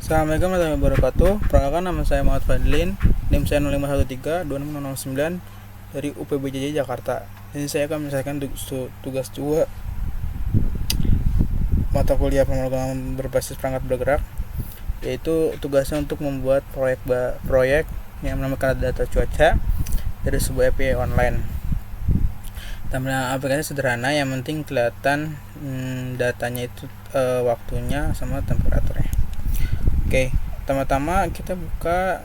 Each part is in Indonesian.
Assalamualaikum warahmatullahi wabarakatuh. Perkenalkan, nama saya Muhammad Fadlin, NIM saya 0513 dari UPBJJ Jakarta. Ini saya akan menyelesaikan tugas 2 mata kuliah pemrograman berbasis perangkat bergerak, yaitu tugasnya untuk membuat proyek yang menamakan data cuaca dari sebuah API online. Tampilan aplikasi sederhana, yang penting kelihatan datanya itu waktunya sama temperaturnya. Oke, pertama-tama kita buka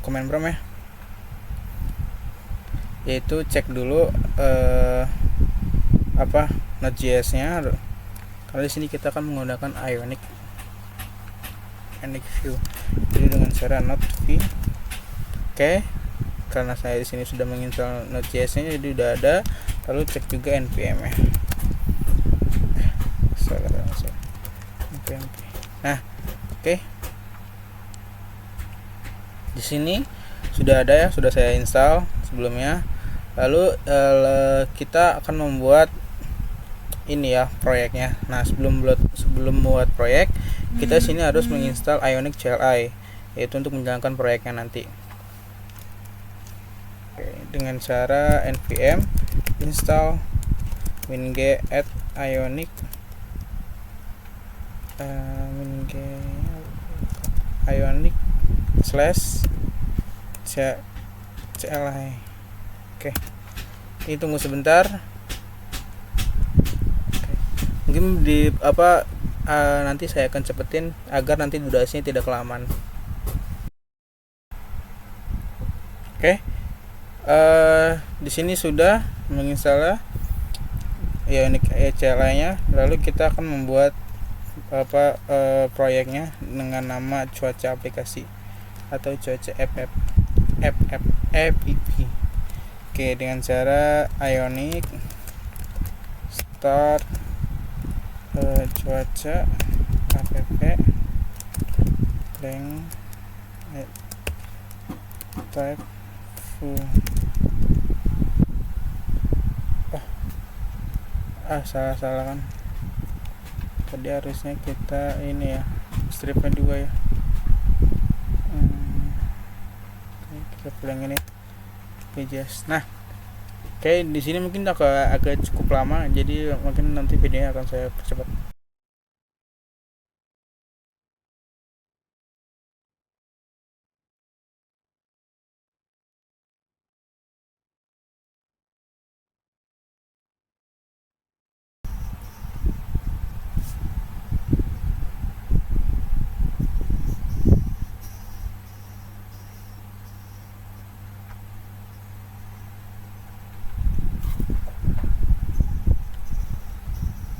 Command Prompt ya, yaitu cek dulu Node.js nya. Kali di sini kita akan menggunakan Ionic View, jadi dengan cara Node v. Oke, karena saya di sini sudah menginstal Node.js nya, jadi sudah ada. Lalu cek juga npm nya. Nah, oke. Di sini sudah ada ya, sudah saya install sebelumnya. Lalu kita akan membuat ini ya proyeknya. Nah, sebelum membuat proyek, kita sini harus menginstal Ionic CLI, yaitu untuk menjalankan proyeknya nanti. Oke, dengan cara npm install wing add ionic /CLI. Oke, ini tunggu sebentar. Oke. Mungkin nanti saya akan cepetin agar nanti durasinya tidak kelamaan. Oke, di sini sudah menginstal Ionic CLI nya. Lalu kita akan membuat proyeknya dengan nama cuaca aplikasi atau cuaca app. Oke, dengan cara Ionic start cuaca app blank type full. Salah kan, tadi harusnya kita ini ya, stripnya 2 ya. Kita pulang ini pages. Nah, oke, di sini mungkin agak cukup lama, jadi mungkin nanti videonya akan saya percepat.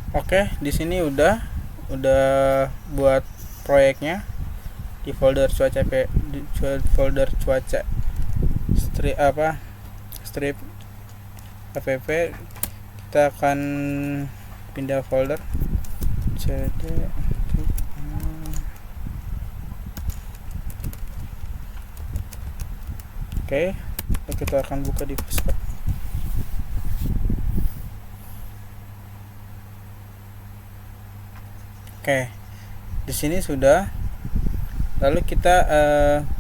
Oke, di sini udah buat proyeknya di folder cuaca strip app. Kita akan pindah folder cd. Oke, kita akan buka di Fastpack. Oke, di sini sudah. Lalu kita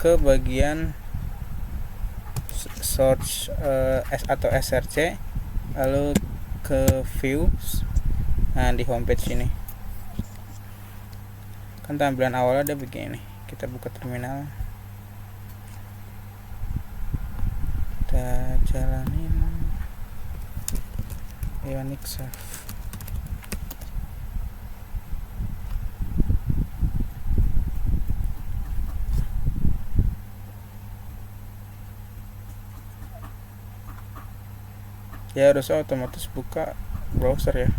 ke bagian search atau src, lalu ke views. Nah, di homepage ini kan tampilan awal ada begini. Kita buka terminal, kita jalanin Ionic Save. Ya, harusnya otomatis buka browser ya.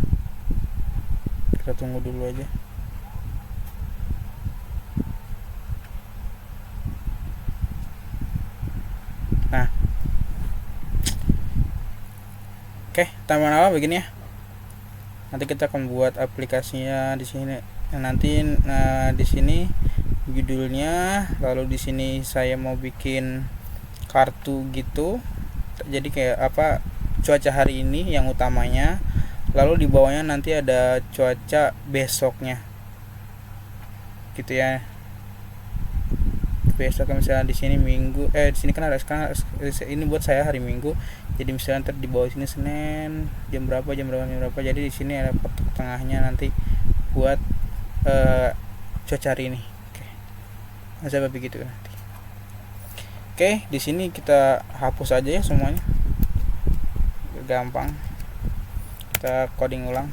Kita tunggu dulu aja. Nah, oke, tampilan awal begini ya. Nanti kita akan buat aplikasinya di sini. Di sini judulnya, lalu di sini saya mau bikin kartu gitu. Jadi kayak cuaca hari ini yang utamanya, lalu di bawahnya nanti ada cuaca besoknya gitu ya. besok misalnya di sini Minggu, di sini kan ada sekarang, ini buat saya hari Minggu, jadi misalnya ntar di bawah sini Senin jam berapa jadi di sini ada tengahnya nanti buat cuaca hari ini. Oke, saya begitu nanti. Oke, di sini kita hapus aja ya semuanya, gampang. Kita coding ulang.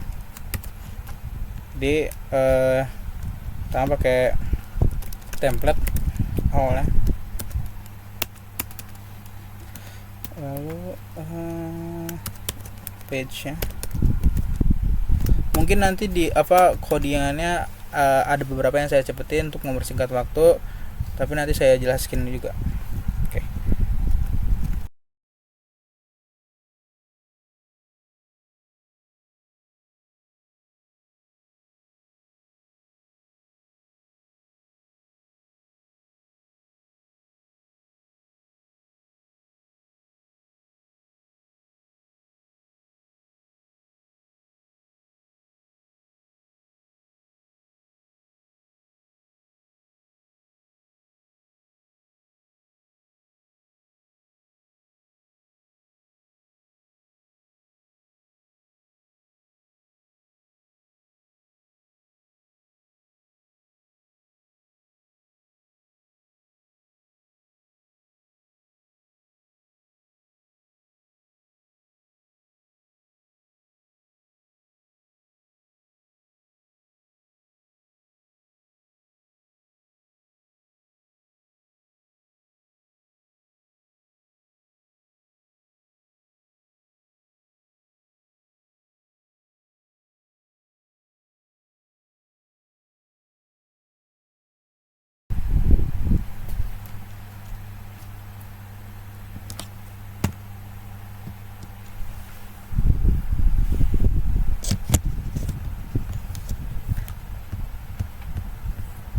Di kita pakai template awalnya, lalu page nya mungkin nanti di codingannya ada beberapa yang saya cepetin untuk mempersingkat waktu, tapi nanti saya jelaskan juga. Oke.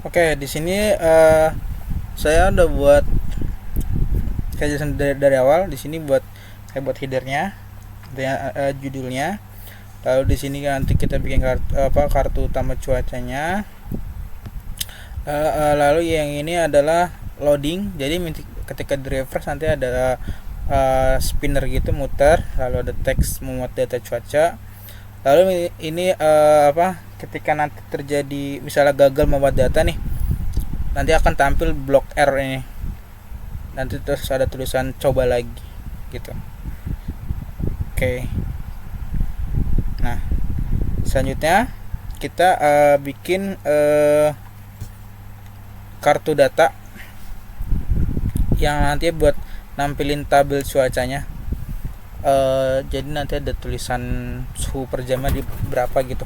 Oke, di sini saya udah buat kejelasan dari awal. Di sini buat headernya, judulnya. Lalu di sini nanti kita bikin kartu utama cuacanya. Lalu yang ini adalah loading. Jadi ketika di refresh nanti ada spinner gitu muter, lalu ada teks memuat data cuaca. Lalu ini ketika nanti terjadi misalnya gagal membuat data nih, nanti akan tampil blok error ini, nanti terus ada tulisan coba lagi gitu. Oke. Nah, selanjutnya kita bikin kartu data yang nanti buat nampilin tabel cuacanya. Jadi nanti ada tulisan suhu per jamnya di berapa gitu.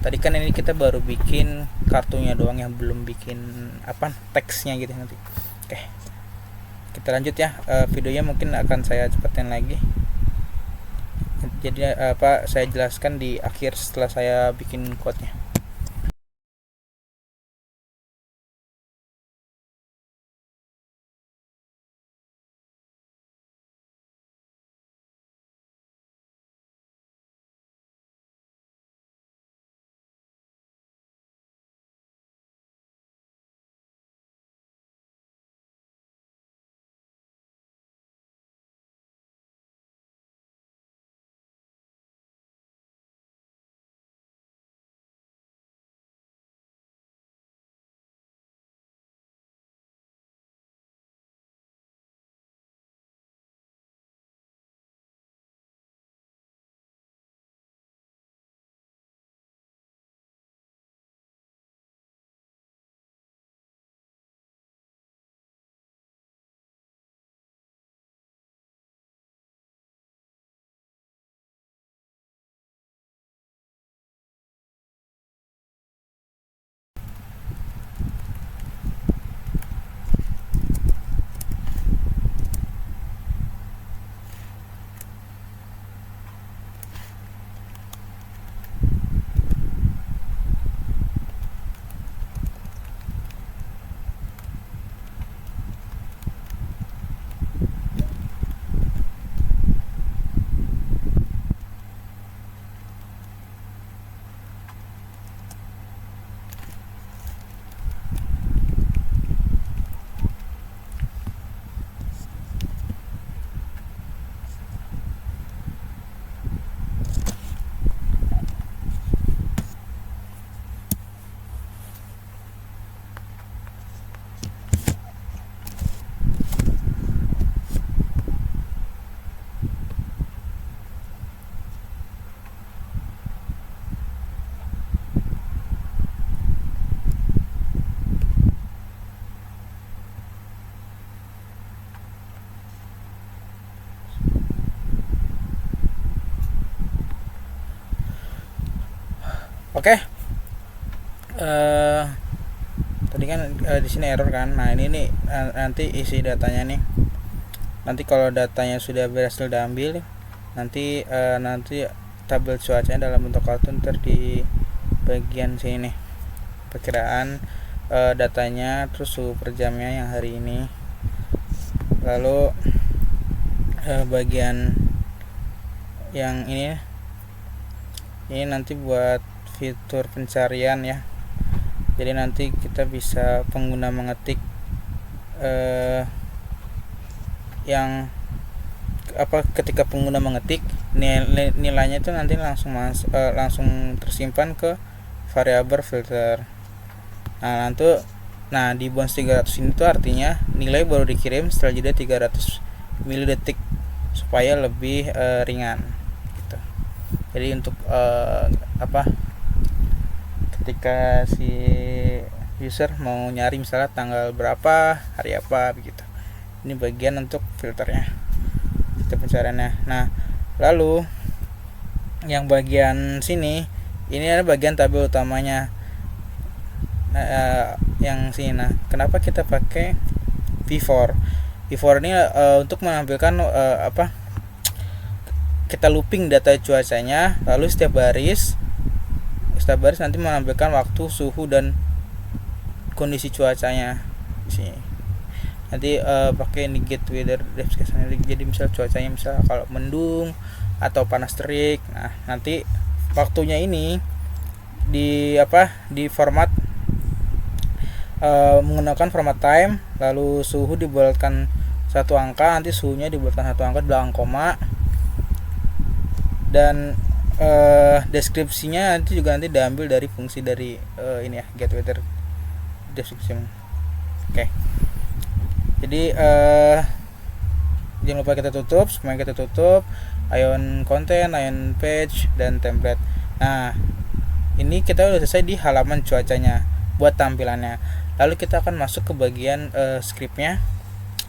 Tadi kan ini kita baru bikin kartunya doang, yang belum bikin teksnya gitu nanti. Oke, kita lanjut ya. Videonya mungkin akan saya cepetin lagi, jadi saya jelaskan di akhir setelah saya bikin quote-nya. Oke. eh Tadi kan di sini error kan. Nah, ini nih nanti isi datanya nih. Nanti kalau datanya sudah berhasil diambil, nanti tabel cuacanya dalam bentuk kartun di bagian sini nih. Perkiraan datanya, terus suhu per jamnya yang hari ini. Lalu bagian yang ini nanti buat fitur pencarian ya. Jadi nanti kita bisa pengguna mengetik eh, yang apa, ketika pengguna mengetik nilainya itu nanti langsung tersimpan ke variabel filter. Nah, di bonus 300 ini tuh artinya nilai baru dikirim setelah jeda 300 milidetik supaya lebih ringan gitu. Jadi untuk apa, ketika si user mau nyari misalnya tanggal berapa, hari apa begitu. Ini bagian untuk filternya, kita pencariannya. Nah, lalu yang bagian sini ini ada bagian tabel utamanya. Nah, yang sini. Nah, kenapa kita pakai V4? V4 ini untuk menampilkan apa? Kita looping data cuacanya, lalu setiap baris nanti menampilkan waktu, suhu dan kondisi cuacanya di sini. Nanti pakai ini get weather description. Jadi misal cuacanya misal kalau mendung atau panas terik. Nah, nanti waktunya ini di format menggunakan format time, lalu suhu dibulatkan satu angka, nanti suhunya dibulatkan satu angka belakang koma, dan deskripsinya nanti diambil dari fungsi dari ini ya, get weather description. Oke. Jadi jangan lupa kita tutup, ion content, ion page, dan template. Nah, ini kita udah selesai di halaman cuacanya buat tampilannya. Lalu kita akan masuk ke bagian scriptnya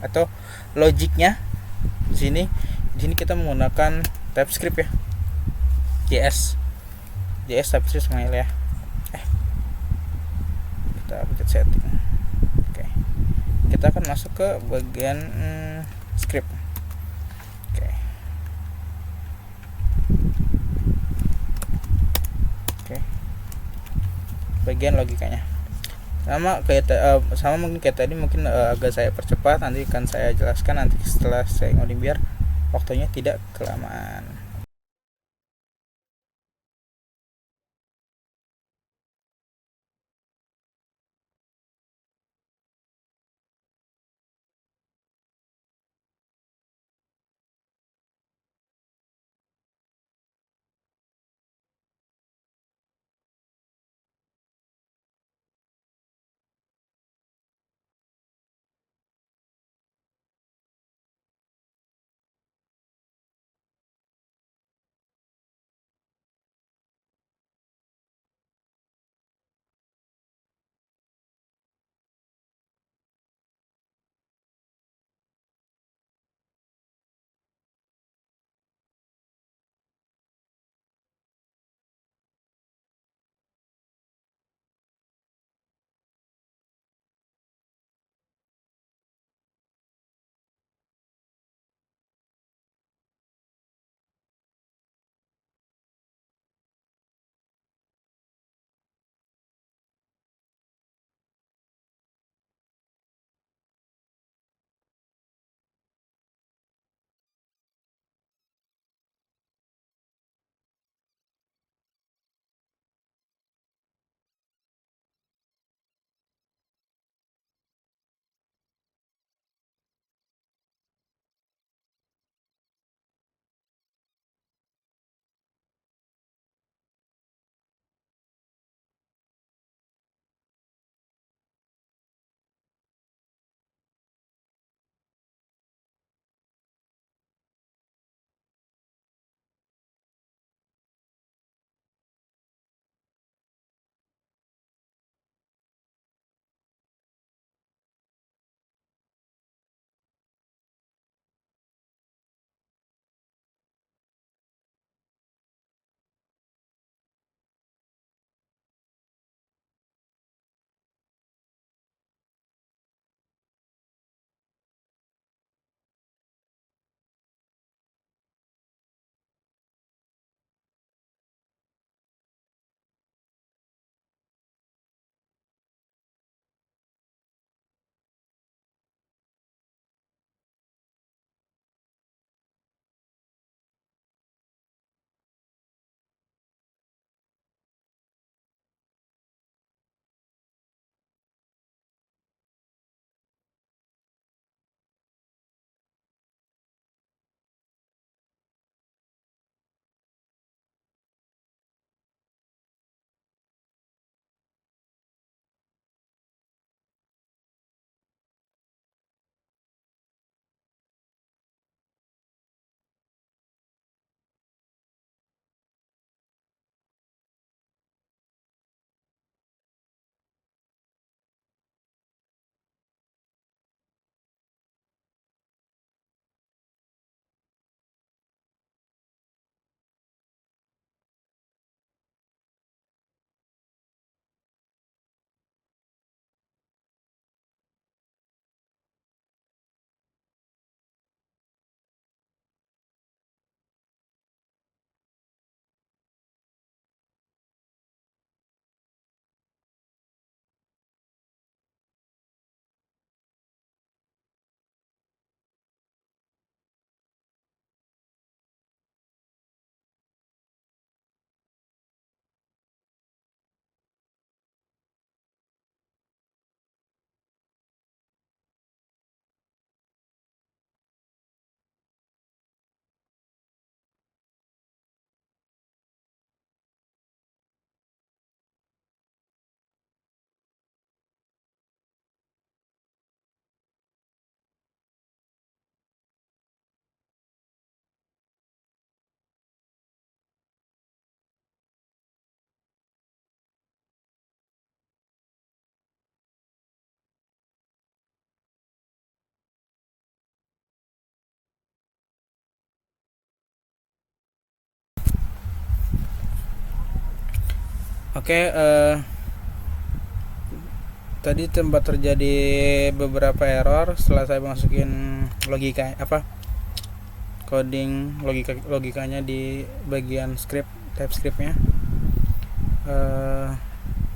atau logiknya. Di sini kita menggunakan TypeScript ya, JS TypeScript Smile ya. Kita pencet setting. Oke, kita akan masuk ke bagian script. Oke. Oke, bagian logikanya sama mungkin kayak tadi, mungkin agak saya percepat, nanti akan saya jelaskan nanti setelah saya ngoding biar waktunya tidak kelamaan. Oke, tadi tempat terjadi beberapa error setelah saya masukin logika coding logikanya di bagian script TypeScript-nya.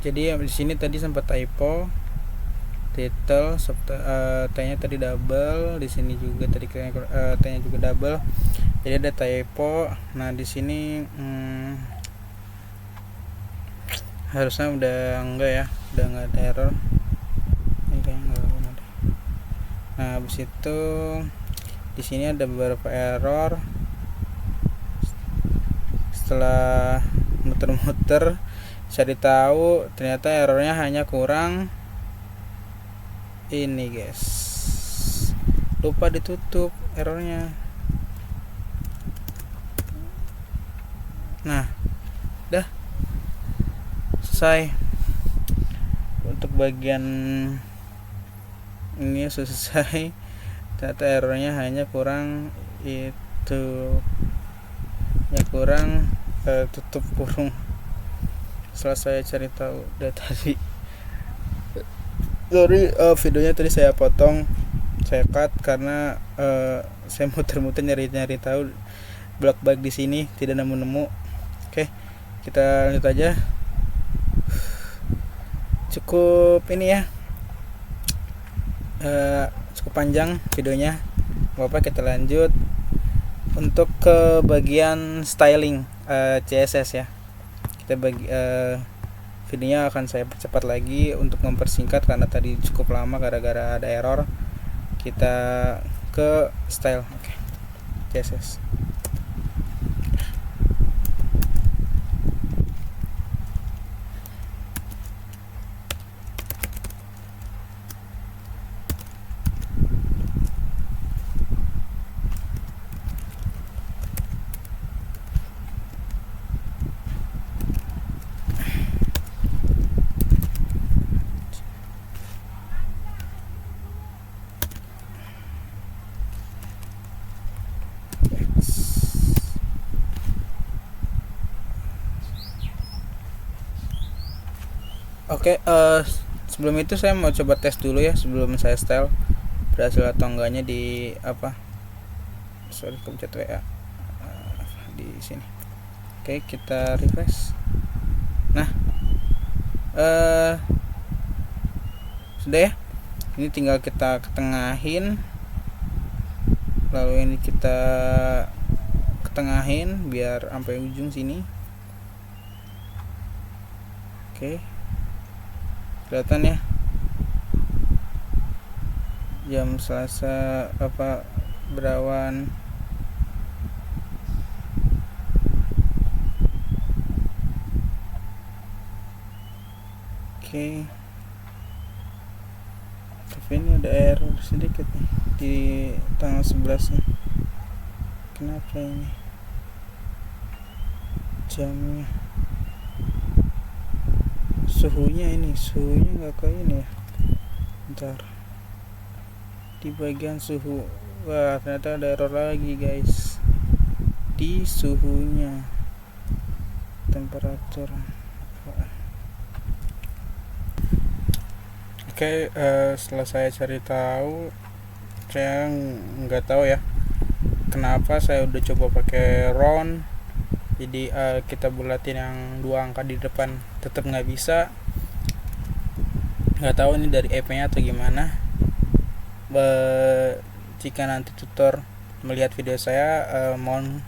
Jadi di sini tadi sempat typo, title T-nya tadi double, di sini juga tadi T-nya juga double. Jadi ada typo. Nah, di sini harusnya udah enggak ya, udah enggak ada error. Ini kayaknya enggak ada. Nah, habis itu di sini ada beberapa error. Setelah muter-muter cari tahu, ternyata errornya hanya kurang ini guys, lupa ditutup errornya. Nah, dah selesai untuk bagian ini selesai. Ternyata errornya hanya kurang itu ya, kurang tutup kurung. Setelah saya cari tahu dari tadi, sorry, videonya tadi saya potong, saya cut karena saya muter-muter nyari tahu bug di sini tidak nemu. Oke, kita lanjut aja. Cukup ini ya, cukup panjang videonya. Bapak, kita lanjut untuk ke bagian styling CSS ya. Kita videonya akan saya percepat lagi untuk mempersingkat karena tadi cukup lama gara-gara ada error. Kita ke style. Oke. CSS. Oke, sebelum itu saya mau coba tes dulu ya sebelum saya style berhasil atau enggaknya di kepencet WA di sini. Oke, kita refresh. Nah, sudah ya. Ini tinggal kita ketengahin, lalu ini kita ketengahin biar sampai ujung sini. Oke, kelihatan ya, jam Selasa berawan. Oke, tapi ini ada error sedikit nih di tanggal 11 nih. Kenapa ini jamnya, suhunya nggak kayak ini ya. Bentar, di bagian suhu, wah ternyata ada error lagi guys di suhunya, temperatur. Oke, setelah saya cari tahu, saya nggak tahu ya kenapa saya udah coba pakai round. Jadi kita bulatin yang 2 angka di depan tetap nggak bisa. Nggak tahu ini dari app-nya atau gimana. Jika nanti tutor melihat video saya, mohon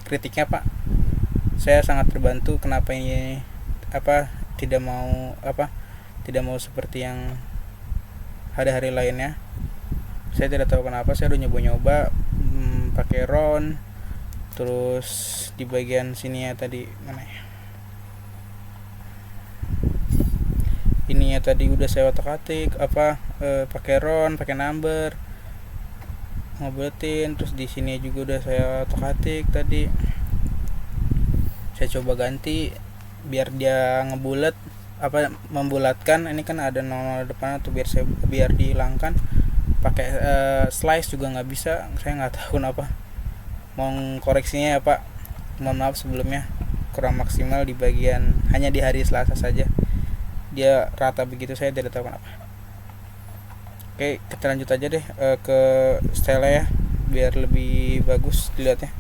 kritiknya Pak. Saya sangat terbantu kenapa ini tidak mau seperti yang hari-hari lainnya. Saya tidak tahu kenapa, saya udah nyoba pakai round. Terus di bagian sini ya tadi mana ya, ininya tadi udah saya otak-atik pakai round, pakai number, ngobetin. Terus di sini juga udah saya otak-atik tadi. Saya coba ganti biar dia ngebulat membulatkan. Ini kan ada 0 depan atau biar dihilangkan. Pakai slice juga nggak bisa. Saya nggak tahu kenapa. Mau koreksinya ya Pak, mohon maaf sebelumnya. kurang maksimal di bagian hanya di hari Selasa saja. Dia rata begitu, saya tidak tahu kenapa. Oke, kita lanjut aja deh ke style ya, biar lebih bagus dilihatnya.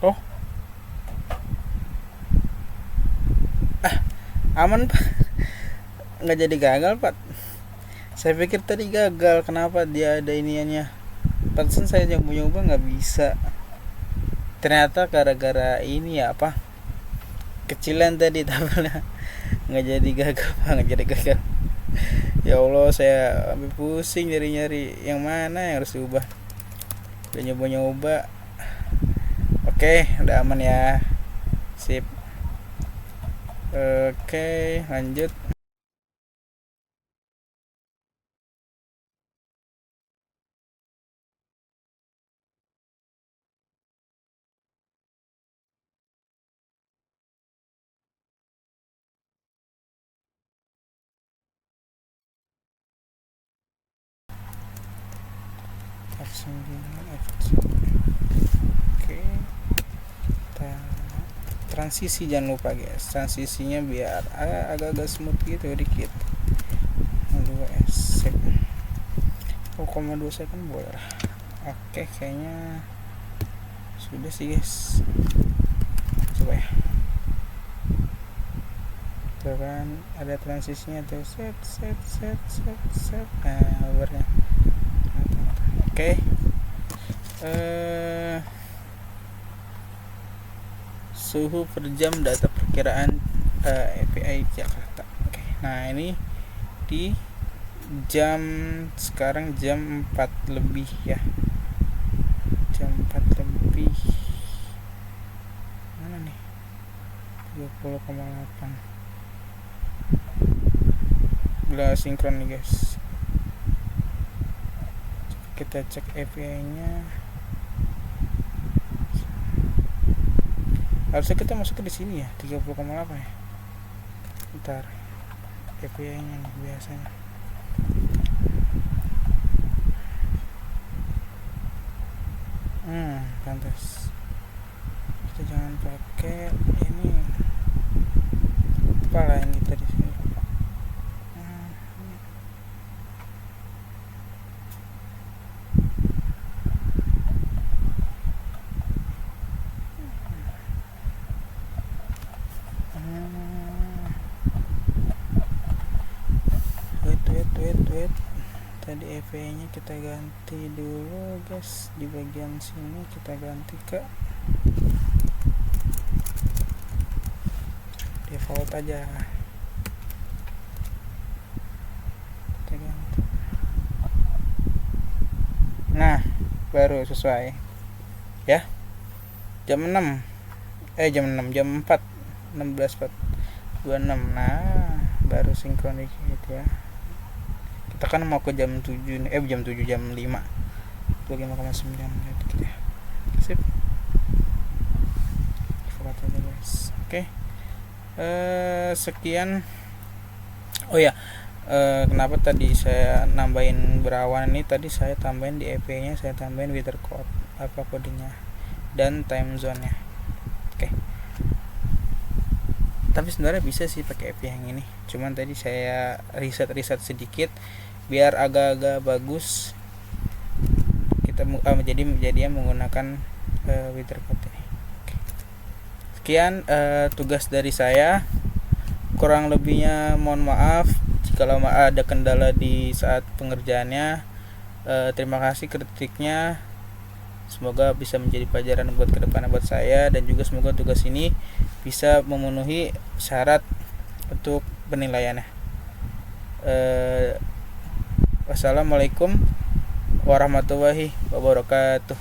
Oh, aman Pak. Nggak jadi gagal Pak. Saya pikir tadi gagal, kenapa dia ada iniannya. Pantesan saya yang nyoba nggak bisa. Ternyata gara-gara ini ya apa, kecilan tadi tabelnya. Nggak jadi gagal Pak, nggak jadi gagal. Ya Allah, saya sampai pusing nyari-nyari yang mana yang harus diubah. Udah nyoba-nyoba. Oke, udah aman ya. Sip. Oke, lanjut. F9, F9. Oke, kita transisi, jangan lupa guys, transisinya biar agak-agak smooth gitu dikit. 2 second, 0,2 second boleh lah. Oke, kayaknya sudah sih guys. Coba ya, tuh kan ada transisinya tuh, set. Nah, lebarnya. Oke, suhu per jam data perkiraan API Jakarta. Oke, nah ini di jam sekarang jam 4 lebih ya, jam 4 lebih. Mana nih, 30,8. Udah sinkron nih guys. Kita cek API nya. Harusnya kita masuk di sini ya, 30,8 ya. Bentar, API nya nih biasanya. Pantas. Kita jangan pakai ini. Apalah yang kita di sini. Wait. Tadi EV nya kita ganti dulu guys, di bagian sini kita ganti ke default aja, kita ganti. Nah, baru sesuai ya, jam 6 jam 4 16.26. Nah, baru sinkron gitu ya. Kita kan mau ke jam 7 nih, jam 7 jam 5 25,9 gitu ya. Sip, forward aja guys. Oke, sekian. Oh ya, kenapa tadi saya nambahin berawan ini, tadi saya tambahin di EP nya, saya tambahin weather code, apa kodenya, dan time zone nya. Oke, tapi sebenarnya bisa sih pakai EP yang ini, cuman tadi saya riset sedikit, biar agak-agak bagus kita menjadi menggunakan Widercode. Sekian tugas dari saya, kurang lebihnya mohon maaf jika ada kendala di saat pengerjaannya. Terima kasih kritiknya, semoga bisa menjadi pelajaran buat kedepannya buat saya, dan juga semoga tugas ini bisa memenuhi syarat untuk penilaiannya. Wassalamualaikum warahmatullahi wabarakatuh.